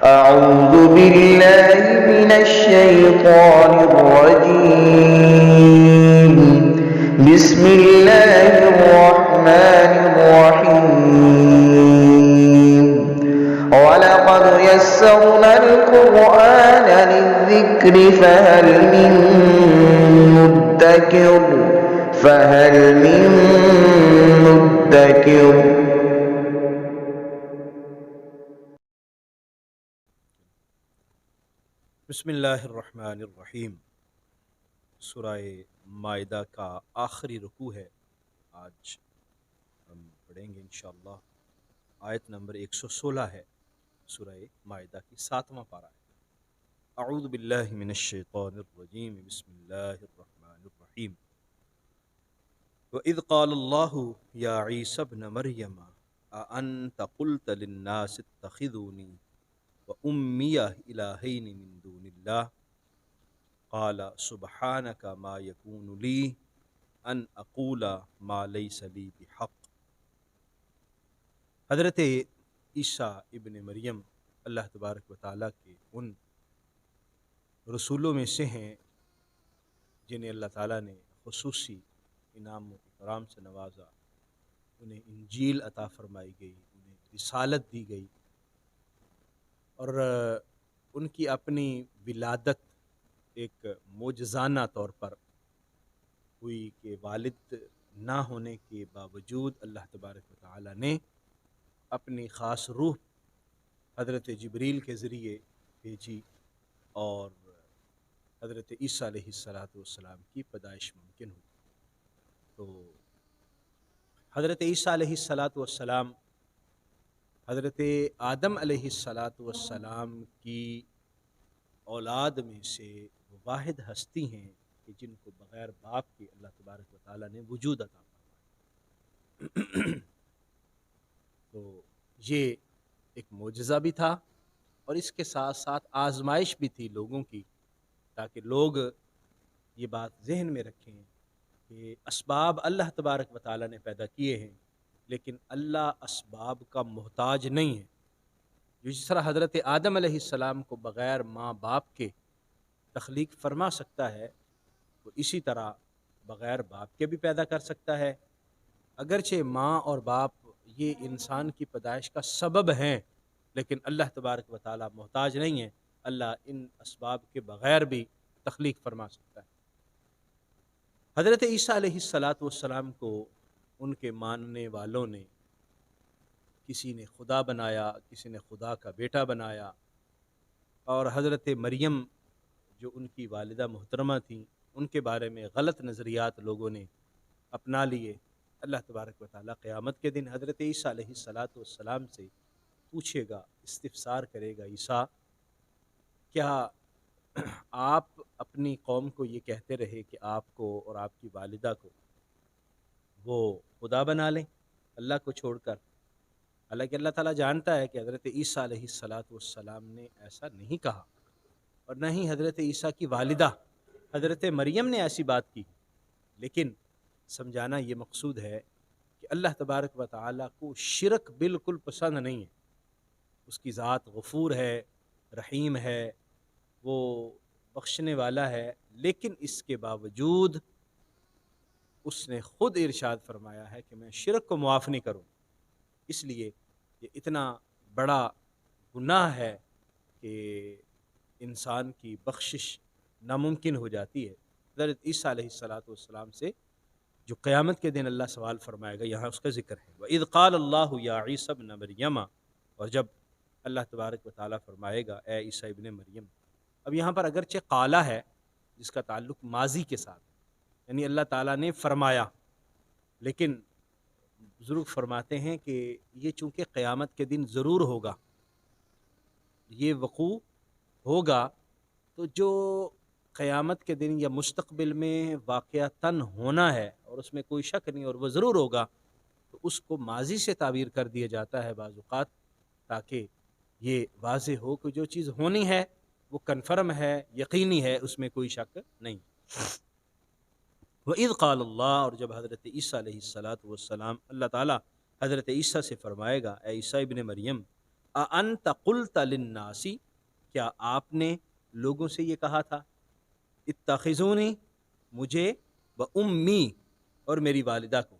أعوذ بالله من الشيطان الرجيم. بسم الله الرحمن الرحيم. ولقد يسرنا القرآن للذكر فهل من مدكر. بسم اللہ الرحمن الرحیم۔ سورہ مائدہ کا آخری رکوع ہے، آج ہم پڑھیں گے انشاءاللہ۔ آیت نمبر 116 ہے، سورہ مائدہ کی 7واں پارہ ہے۔ اعوذ باللہ من الشیطان الرجیم، بسم اللہ الرحمن الرحیم۔ وَإِذْ قَالَ اللَّهُ يَا عِيسَى ابْنَ مَرْيَمَ أَأَنْتَ قُلْتَ لِلنَّاسِ اتَّخِذُونِي وَأُمِّيَ إِلَٰهَيْنِ مِن دُونِ اللَّهِ قَالَ سُبْحَانَكَ مَا يَكُونُ لِي أَنْ أَقُولَ مَا لَيْسَ لِي بِحَقٍّ۔ حضرت عیسیٰ ابن مریم اللہ تبارک و تعالیٰ کے ان رسولوں میں سے ہیں جنہیں اللہ تعالیٰ نے خصوصی انعام و اکرام سے نوازا، انہیں انجیل عطا فرمائی گئی، انہیں رسالت دی گئی، اور ان کی اپنی ولادت ایک معجزانہ طور پر ہوئی کہ والد نہ ہونے کے باوجود اللہ تبارک و تعالیٰ نے اپنی خاص روح حضرت جبریل کے ذریعے بھیجی اور حضرت عیسیٰ علیہ السلام کی پیدائش ممکن ہوئی۔ تو حضرت عیسیٰ علیہ السلام حضرت آدم علیہ السلام کی اولاد میں سے وہ واحد ہستی ہیں کہ جن کو بغیر باپ کے اللہ تبارک و تعالیٰ نے وجود عطا فرمایا۔ تو یہ ایک معجزہ بھی تھا اور اس کے ساتھ ساتھ آزمائش بھی تھی لوگوں کی، تاکہ لوگ یہ بات ذہن میں رکھیں کہ اسباب اللہ تبارک و تعالیٰ نے پیدا کیے ہیں، لیکن اللہ اسباب کا محتاج نہیں ہے۔ جس طرح حضرت آدم علیہ السلام کو بغیر ماں باپ کے تخلیق فرما سکتا ہے، وہ اسی طرح بغیر باپ کے بھی پیدا کر سکتا ہے۔ اگرچہ ماں اور باپ یہ انسان کی پیدائش کا سبب ہیں، لیکن اللہ تبارک و تعالیٰ محتاج نہیں ہے، اللہ ان اسباب کے بغیر بھی تخلیق فرما سکتا ہے۔ حضرت عیسیٰ علیہ السلام کو ان کے ماننے والوں نے کسی نے خدا بنایا، کسی نے خدا کا بیٹا بنایا، اور حضرت مریم جو ان کی والدہ محترمہ تھیں ان کے بارے میں غلط نظریات لوگوں نے اپنا لیے۔ اللہ تبارک و تعالیٰ قیامت کے دن حضرت عیسیٰ علیہ السلام سے پوچھے گا، استفسار کرے گا، عیسیٰ کیا آپ اپنی قوم کو یہ کہتے رہے کہ آپ کو اور آپ کی والدہ کو وہ خدا بنا لیں اللہ کو چھوڑ کر؟ حالانکہ اللہ تعالیٰ جانتا ہے کہ حضرت عیسیٰ علیہ السلام نے ایسا نہیں کہا، اور نہ ہی حضرت عیسیٰ کی والدہ حضرت مریم نے ایسی بات کی، لیکن سمجھانا یہ مقصود ہے کہ اللہ تبارک و تعالیٰ کو شرک بالکل پسند نہیں ہے۔ اس کی ذات غفور ہے، رحیم ہے، وہ بخشنے والا ہے، لیکن اس کے باوجود اس نے خود ارشاد فرمایا ہے کہ میں شرک کو معاف نہیں کروں۔ اس لیے یہ اتنا بڑا گناہ ہے کہ انسان کی بخشش ناممکن ہو جاتی ہے۔ حضرت عیسیٰ علیہ السلام سے جو قیامت کے دن اللہ سوال فرمائے گا، یہاں اس کا ذکر ہے۔ وَإِذْ قَالَ اللَّهُ يَا عِيسَى ابْنَ مَرْيَمَ، اور جب اللہ تبارک و تعالیٰ فرمائے گا اے عیسیٰ ابن مریم۔ اب یہاں پر اگرچہ قالہ ہے جس کا تعلق ماضی کے ساتھ، یعنی اللہ تعالیٰ نے فرمایا، لیکن بزرگ فرماتے ہیں کہ یہ چونکہ قیامت کے دن ضرور ہوگا، یہ وقوع ہوگا، تو جو قیامت کے دن یا مستقبل میں واقعتاً ہونا ہے اور اس میں کوئی شک نہیں اور وہ ضرور ہوگا، تو اس کو ماضی سے تعبیر کر دیا جاتا ہے بعض اوقات، تاکہ یہ واضح ہو کہ جو چیز ہونی ہے وہ کنفرم ہے، یقینی ہے، اس میں کوئی شک نہیں۔ وَإِذْ قَالَ اللَّهُ، اور جب حضرت عیسیٰ علیہ السلام اللہ تعالیٰ حضرت عیسیٰ سے فرمائے گا اے عیسیٰ ابن مریم اَأَنْتَ قُلْتَ لِلنَّاسِ، کیا آپ نے لوگوں سے یہ کہا تھا، اتخذونی، مجھے، و امی، اور میری والدہ کو،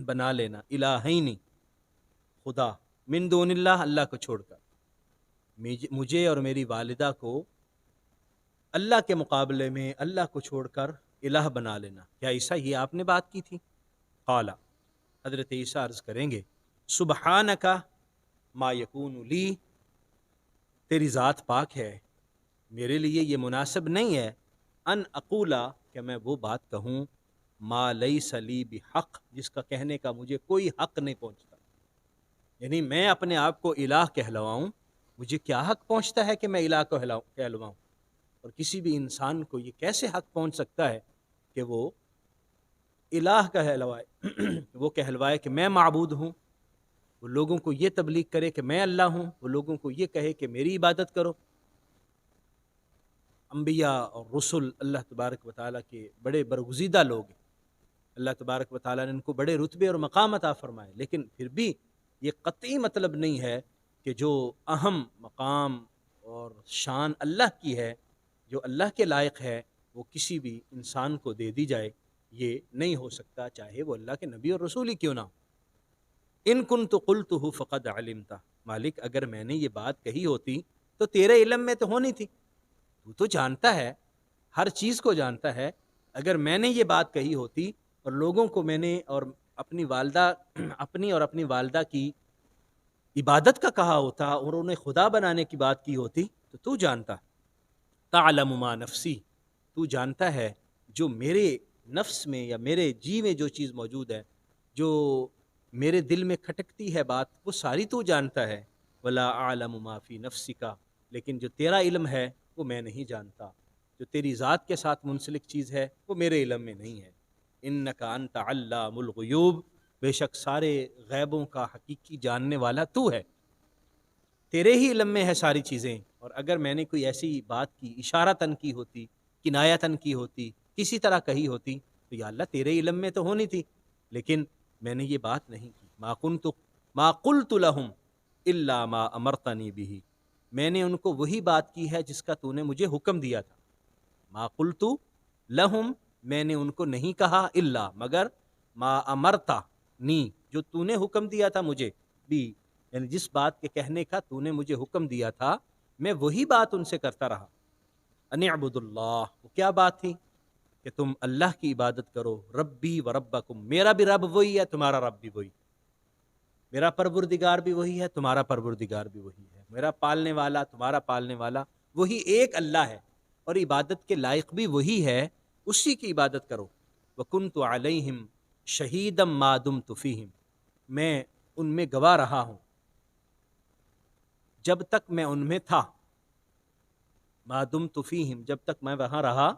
بنا لینا، الہینی، خدا، من دون اللہ، اللہ کو چھوڑ کر، مجھے اور میری والدہ کو اللہ کے مقابلے میں اللہ کو چھوڑ کر الہ بنا لینا، کیا عیسیٰ یہ آپ نے بات کی تھی؟ قالا، حضرت عیسیٰ عرض کریں گے، سبحانک ما یکون لی، تیری ذات پاک ہے، میرے لیے یہ مناسب نہیں ہے، ان اقولا، کہ میں وہ بات کہوں، ما لیس لی بحق، جس کا کہنے کا مجھے کوئی حق نہیں پہنچتا، یعنی میں اپنے آپ کو الہ کہلواؤں، مجھے کیا حق پہنچتا ہے کہ میں الہ کو کہلواؤں؟ اور کسی بھی انسان کو یہ کیسے حق پہنچ سکتا ہے کہ وہ الہ کہلوائے وہ کہلوائے کہ میں معبود ہوں، وہ لوگوں کو یہ تبلیغ کرے کہ میں اللہ ہوں، وہ لوگوں کو یہ کہے کہ میری عبادت کرو۔ انبیاء اور رسل اللہ تبارک و تعالیٰ کے بڑے برگزیدہ لوگ ہیں، اللہ تبارک و تعالیٰ نے ان کو بڑے رتبے اور مقام عطا فرمائے، لیکن پھر بھی یہ قطعی مطلب نہیں ہے کہ جو اہم مقام اور شان اللہ کی ہے، جو اللہ کے لائق ہے، وہ کسی بھی انسان کو دے دی جائے، یہ نہیں ہو سکتا، چاہے وہ اللہ کے نبی اور رسول ہی کیوں نہ ہو۔ ان کنت قلتہ فقد علمتہ، مالک اگر میں نے یہ بات کہی ہوتی تو تیرے علم میں تو ہونی تھی، تو جانتا ہے، ہر چیز کو جانتا ہے، اگر میں نے یہ بات کہی ہوتی اور لوگوں کو میں نے اور اپنی والدہ کی عبادت کا کہا ہوتا اور انہیں خدا بنانے کی بات کی ہوتی تو جانتا۔ تعلم ما نفسی، تو جانتا ہے جو میرے نفس میں یا میرے جی میں جو چیز موجود ہے، جو میرے دل میں کھٹکتی ہے بات، وہ ساری تو جانتا ہے۔ ولا اعلم ما فی نفسک، لیکن جو تیرا علم ہے وہ میں نہیں جانتا، جو تیری ذات کے ساتھ منسلک چیز ہے وہ میرے علم میں نہیں ہے۔ انک انت علام الغیوب، بے شک سارے غیبوں کا حقیقی جاننے والا تو ہے، تیرے ہی علم میں ہے ساری چیزیں، اور اگر میں نے کوئی ایسی بات کی، اشارتاً کی ہوتی، کنایتاً کی ہوتی، کسی طرح کہی ہوتی تو یا اللہ تیرے علم میں تو ہونی تھی، لیکن میں نے یہ بات نہیں کی۔ ما قلت لهم الا ما امرتنی به، میں نے ان کو وہی بات کی ہے جس کا تو نے مجھے حکم دیا تھا۔ ما قلت لهم، میں نے ان کو نہیں کہا، الا، مگر، ما امرتنی، جو تو نے حکم دیا تھا مجھے بھی، یعنی جس بات کے کہنے کا تو نے مجھے حکم دیا تھا میں وہی بات ان سے کرتا رہا۔ ان اعبدوا اللہ، وہ کیا بات تھی کہ تم اللہ کی عبادت کرو، ربی و ربکم، میرا بھی رب وہی ہے، تمہارا رب بھی وہی، میرا پروردگار بھی وہی ہے، تمہارا پروردگار بھی وہی ہے، میرا پالنے والا، تمہارا پالنے والا وہی ایک اللہ ہے، اور عبادت کے لائق بھی وہی ہے، اسی کی عبادت کرو۔ وکنت علیہم شہیدا ما دمت فیہم، میں ان میں گواہ رہا ہوں جب تک میں ان میں تھا، ما دمت فیہم، جب تک میں وہاں رہا،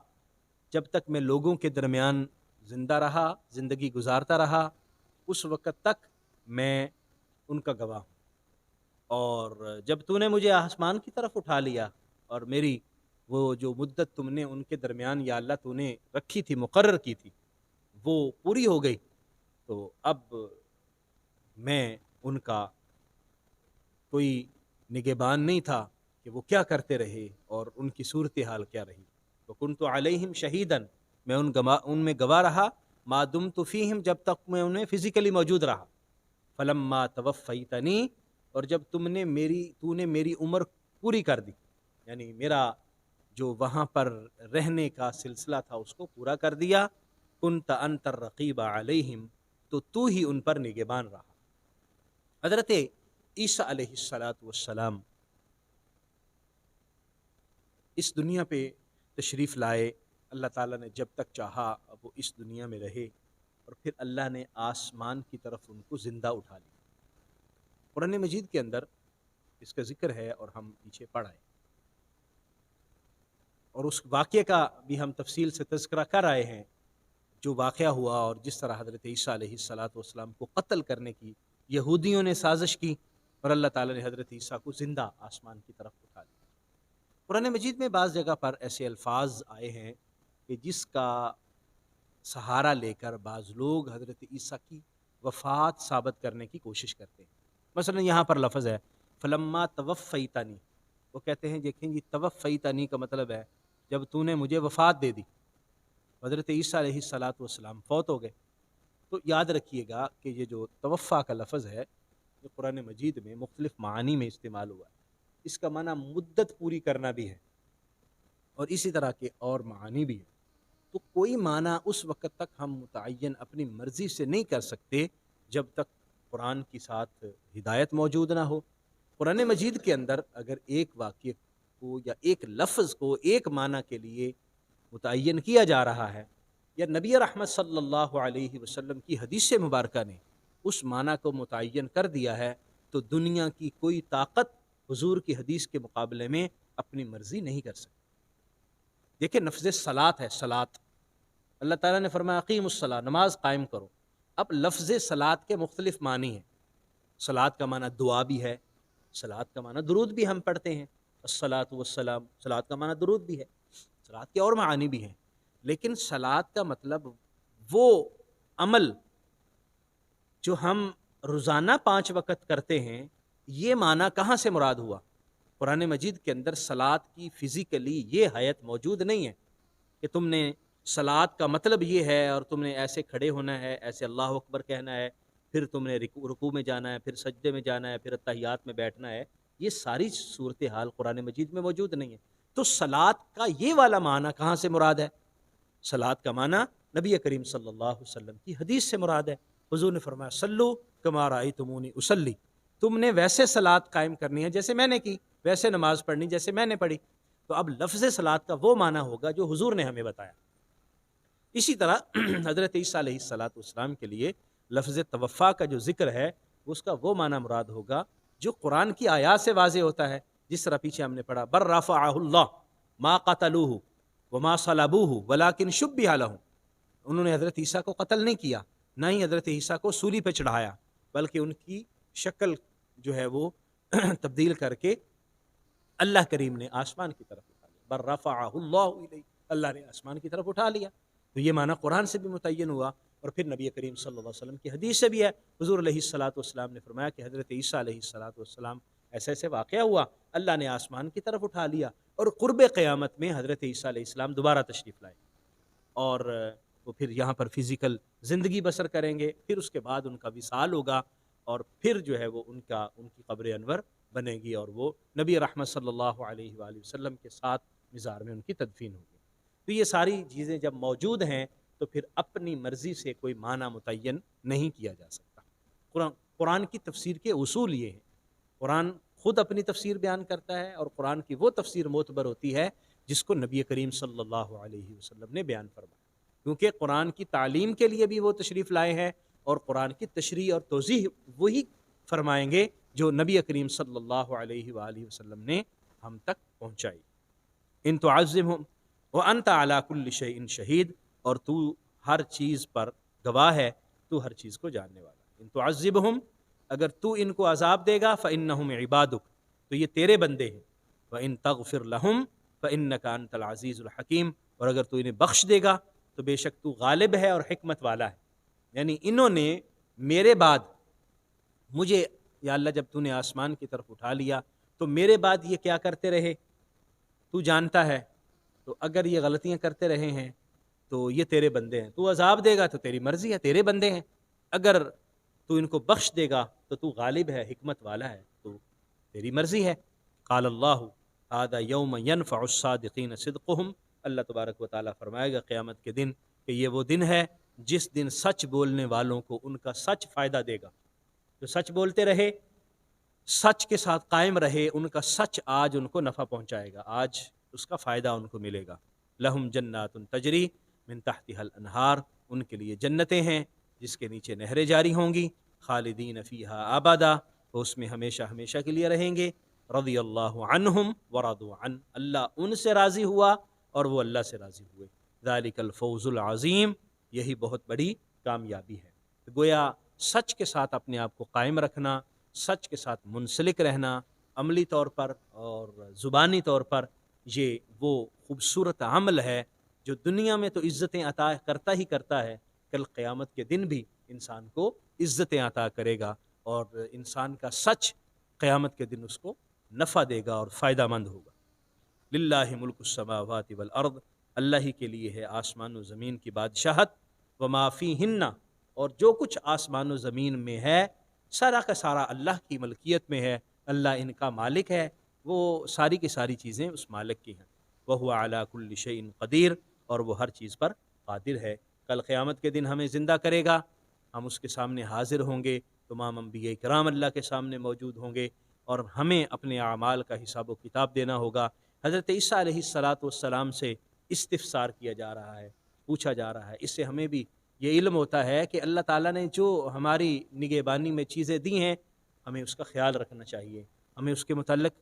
جب تک میں لوگوں کے درمیان زندہ رہا، زندگی گزارتا رہا، اس وقت تک میں ان کا گواہ ہوں۔ اور جب تو نے مجھے آسمان کی طرف اٹھا لیا اور میری وہ جو مدت تم نے ان کے درمیان یا اللہ تو نے رکھی تھی، مقرر کی تھی، وہ پوری ہو گئی، تو اب میں ان کا کوئی نگہبان نہیں تھا کہ وہ کیا کرتے رہے اور ان کی صورتحال کیا رہی۔ وکنت علیہم شہیداً، میں ان میں گواہ رہا، ما دمت فیہم، جب تک میں انہیں فزیکلی موجود رہا، فلما توفیتنی، اور جب تو نے میری عمر پوری کر دی، یعنی میرا جو وہاں پر رہنے کا سلسلہ تھا اس کو پورا کر دیا، کنت انت الرقیب علیہم، تو ہی ان پر نگہبان رہا۔ حضرت عیسیٰ علیہ السلام اس دنیا پہ تشریف لائے، اللہ تعالیٰ نے جب تک چاہا وہ اس دنیا میں رہے، اور پھر اللہ نے آسمان کی طرف ان کو زندہ اٹھا لیا۔ قرآن مجید کے اندر اس کا ذکر ہے اور ہم پیچھے پڑھ آئے، اور اس واقعے کا بھی ہم تفصیل سے تذکرہ کر آئے ہیں، جو واقعہ ہوا اور جس طرح حضرت عیسیٰ علیہ السلام کو قتل کرنے کی یہودیوں نے سازش کی، اور اللہ تعالیٰ نے حضرت عیسیٰ کو زندہ آسمان کی طرف اٹھا لیا۔ قرآن مجید میں بعض جگہ پر ایسے الفاظ آئے ہیں کہ جس کا سہارا لے کر بعض لوگ حضرت عیسیٰ کی وفات ثابت کرنے کی کوشش کرتے ہیں۔ مثلا یہاں پر لفظ ہے فلما توفیتنی، وہ کہتے ہیں دیکھیں جی توفیتنی کا مطلب ہے جب تو نے مجھے وفات دے دی، حضرت عیسیٰ علیہ الصلاۃ والسلام فوت ہو گئے۔ تو یاد رکھیے گا کہ یہ جو توفا کا لفظ ہے یہ قرآن مجید میں مختلف معانی میں استعمال ہوا ہے۔ اس کا معنی مدت پوری کرنا بھی ہے اور اسی طرح کے اور معانی بھی ہے۔ تو کوئی معنی اس وقت تک ہم متعین اپنی مرضی سے نہیں کر سکتے جب تک قرآن کی ساتھ ہدایت موجود نہ ہو۔ قرآن مجید کے اندر اگر ایک واقعے کو یا ایک لفظ کو ایک معنی کے لیے متعین کیا جا رہا ہے یا نبی رحمت صلی اللہ علیہ وسلم کی حدیث مبارکہ نے اس معنی کو متعین کر دیا ہے، تو دنیا کی کوئی طاقت حضور کی حدیث کے مقابلے میں اپنی مرضی نہیں کر سکتی۔ دیکھیں لفظ صلاۃ ہے، صلاۃ، اللہ تعالیٰ نے فرمایا اقیم الصلاۃ، نماز قائم کرو۔ اب لفظ صلاۃ کے مختلف معنی ہیں۔ صلاۃ کا معنی دعا بھی ہے، صلاۃ کا معنی درود بھی ہم پڑھتے ہیں، الصلاۃ والسلام، صلاۃ کا معنی درود بھی ہے، صلاۃ کے اور معانی بھی ہیں۔ لیکن صلاۃ کا مطلب وہ عمل جو ہم روزانہ 5 وقت کرتے ہیں، یہ معنی کہاں سے مراد ہوا؟ قرآن مجید کے اندر صلاۃ کی فزیکلی یہ حیت موجود نہیں ہے کہ تم نے صلاۃ کا مطلب یہ ہے اور تم نے ایسے کھڑے ہونا ہے، ایسے اللہ اکبر کہنا ہے، پھر تم نے رکوع میں جانا ہے، پھر سجدے میں جانا ہے، پھر اتحیات میں بیٹھنا ہے۔ یہ ساری صورتحال قرآن مجید میں موجود نہیں ہے۔ تو صلاۃ کا یہ والا معنی کہاں سے مراد ہے؟ صلاۃ کا معنی نبی کریم صلی اللہ علیہ وسلم کی حدیث سے مراد ہے۔ حضور نے فرمایا صلو کما رأیتمونی اصلی، تم نے ویسے صلاۃ قائم کرنی ہے جیسے میں نے کی، ویسے نماز پڑھنی جیسے میں نے پڑھی۔ تو اب لفظ صلاۃ کا وہ معنی ہوگا جو حضور نے ہمیں بتایا۔ اسی طرح حضرت عیسیٰ علیہ الصلاۃ والسلام کے لیے لفظ توفا کا جو ذکر ہے اس کا وہ معنی مراد ہوگا جو قرآن کی آیات سے واضح ہوتا ہے، جس طرح پیچھے ہم نے پڑھا بر رفعہ اللہ ما قتلوہ وما صلبوہ ولکن شبہ لہم، انہوں نے حضرت عیسیٰ کو قتل نہیں کیا، نہ ہی حضرت عیسیٰ کو سولی پہ چڑھایا، بلکہ ان کی شکل جو ہے وہ تبدیل کر کے اللہ کریم نے آسمان کی طرف اٹھا لیا، بر رفعہ اللہ الیہ، اللہ نے آسمان کی طرف اٹھا لیا۔ تو یہ معنی قرآن سے بھی متعین ہوا اور پھر نبی کریم صلی اللہ علیہ وسلم کی حدیث سے بھی ہے۔ حضور علیہ الصلاۃ والسلام نے فرمایا کہ حضرت عیسیٰ علیہ الصلاۃ والسلام ایسے ایسے واقعہ ہوا، اللہ نے آسمان کی طرف اٹھا لیا، اور قرب قیامت میں حضرت عیسیٰ علیہ السلام دوبارہ تشریف لائے اور وہ پھر یہاں پر فزیکل زندگی بسر کریں گے، پھر اس کے بعد ان کا وصال ہوگا اور پھر جو ہے وہ ان کی قبر انور بنے گی اور وہ نبی رحمت صلی اللہ علیہ وآلہ وسلم کے ساتھ مزار میں ان کی تدفین ہوگی۔ تو یہ ساری چیزیں جب موجود ہیں تو پھر اپنی مرضی سے کوئی معنی متعین نہیں کیا جا سکتا۔ قرآن کی تفسیر کے اصول یہ ہیں، قرآن خود اپنی تفسیر بیان کرتا ہے اور قرآن کی وہ تفسیر معتبر ہوتی ہے جس کو نبی کریم صلی اللہ علیہ وسلم نے بیان فرمایا، کیونکہ قرآن کی تعلیم کے لیے بھی وہ تشریف لائے ہیں اور قرآن کی تشریح اور توضیح وہی فرمائیں گے جو نبی کریم صلی اللہ علیہ وآلہ وسلم نے ہم تک پہنچائی۔ ان تعظمہم وانت علی کل شیء شہید، اور تو ہر چیز پر گواہ ہے، تو ہر چیز کو جاننے والا۔ ان تعذبہم، اگر تو ان کو عذاب دے گا، فإنہم عبادک، تو یہ تیرے بندے ہیں، وإن تغفر لہم فإنک انت العزیز الحکیم، اور اگر تو انہیں بخش دے گا تو بے شک تو غالب ہے اور حکمت والا ہے۔ یعنی انہوں نے میرے بعد مجھے، یا اللہ جب تو نے آسمان کی طرف اٹھا لیا تو میرے بعد یہ کیا کرتے رہے تو جانتا ہے، تو اگر یہ غلطیاں کرتے رہے ہیں تو یہ تیرے بندے ہیں، تو عذاب دے گا تو تیری مرضی ہے، تیرے بندے ہیں، اگر تو ان کو بخش دے گا تو غالب ہے، حکمت والا ہے، تو تیری مرضی ہے۔ قال اللہ ھذا یوم ینفع الصادقین صدقہم، اللہ تبارک و تعالیٰ فرمائے گا قیامت کے دن کہ یہ وہ دن ہے جس دن سچ بولنے والوں کو ان کا سچ فائدہ دے گا۔ جو سچ بولتے رہے، سچ کے ساتھ قائم رہے، ان کا سچ آج ان کو نفع پہنچائے گا، آج اس کا فائدہ ان کو ملے گا۔ لہم جنات تجری من تحتها الانہار، ان کے لیے جنتیں ہیں جس کے نیچے نہریں جاری ہوں گی، خالدین فیہا ابدا، وہ اس میں ہمیشہ ہمیشہ کے لیے رہیں گے۔ رضی اللہ عنہم ورضوا عنہ، اللہ ان سے راضی ہوا اور وہ اللہ سے راضی ہوئے۔ ذالک الفوز العظیم، یہی بہت بڑی کامیابی ہے۔ گویا سچ کے ساتھ اپنے آپ کو قائم رکھنا، سچ کے ساتھ منسلک رہنا، عملی طور پر اور زبانی طور پر، یہ وہ خوبصورت عمل ہے جو دنیا میں تو عزتیں عطا کرتا ہی کرتا ہے، کل قیامت کے دن بھی انسان کو عزتیں عطا کرے گا، اور انسان کا سچ قیامت کے دن اس کو نفع دے گا اور فائدہ مند ہوگا۔ للہ ملک السماوات والارض، اللہ ہی کے لیے ہے آسمان و زمین کی بادشاہت، وما فیہن، اور جو کچھ آسمان و زمین میں ہے سارا کا سارا اللہ کی ملکیت میں ہے، اللہ ان کا مالک ہے، وہ ساری کی ساری چیزیں اس مالک کی ہیں۔ وہو علی کل شیء قدیر، اور وہ ہر چیز پر قادر ہے۔ کل قیامت کے دن ہمیں زندہ کرے گا، ہم اس کے سامنے حاضر ہوں گے، تمام انبیاء کرام اللہ کے سامنے موجود ہوں گے، اور ہمیں اپنے اعمال کا حساب و کتاب دینا ہوگا۔ حضرت عیسیٰ علیہ السلام سے استفسار کیا جا رہا ہے، پوچھا جا رہا ہے۔ اس سے ہمیں بھی یہ علم ہوتا ہے کہ اللہ تعالیٰ نے جو ہماری نگہبانی میں چیزیں دی ہیں، ہمیں اس کا خیال رکھنا چاہیے، ہمیں اس کے متعلق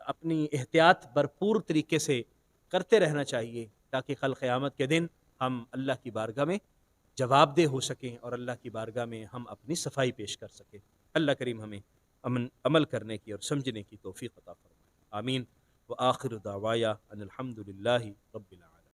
اپنی احتیاط بھرپور طریقے سے کرتے رہنا چاہیے، تاکہ کل قیامت کے دن ہم اللہ کی بارگاہ میں جواب دہ ہو سکیں اور اللہ کی بارگاہ میں ہم اپنی صفائی پیش کر سکیں۔ اللہ کریم ہمیں عمل کرنے کی اور سمجھنے کی توفیق عطا فرمائے، آمین۔ وآخر دعوایا ان الحمد للہ رب